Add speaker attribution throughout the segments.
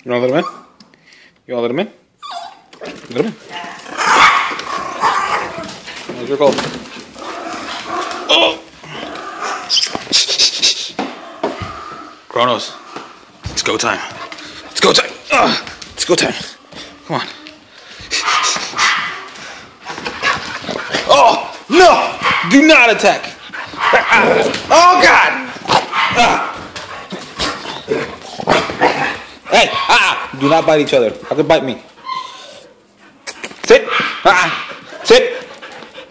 Speaker 1: You wanna let him in? You wanna let him in? Let him in. Where's your goal? Oh! Kronos, it's go time. It's go time. It's go time. Come on. Oh no! Do not attack. Oh God! Hey! Do not bite each other. How could bite me? Sit. Sit.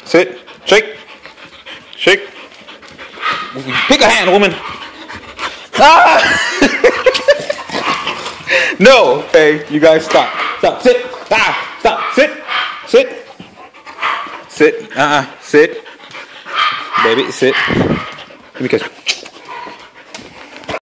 Speaker 1: Sit. Shake. Shake. Pick a hand, woman. No. Hey, you guys stop. Stop. Sit. Stop. Sit. Sit. Sit. Sit. Baby, sit. Give me a kiss.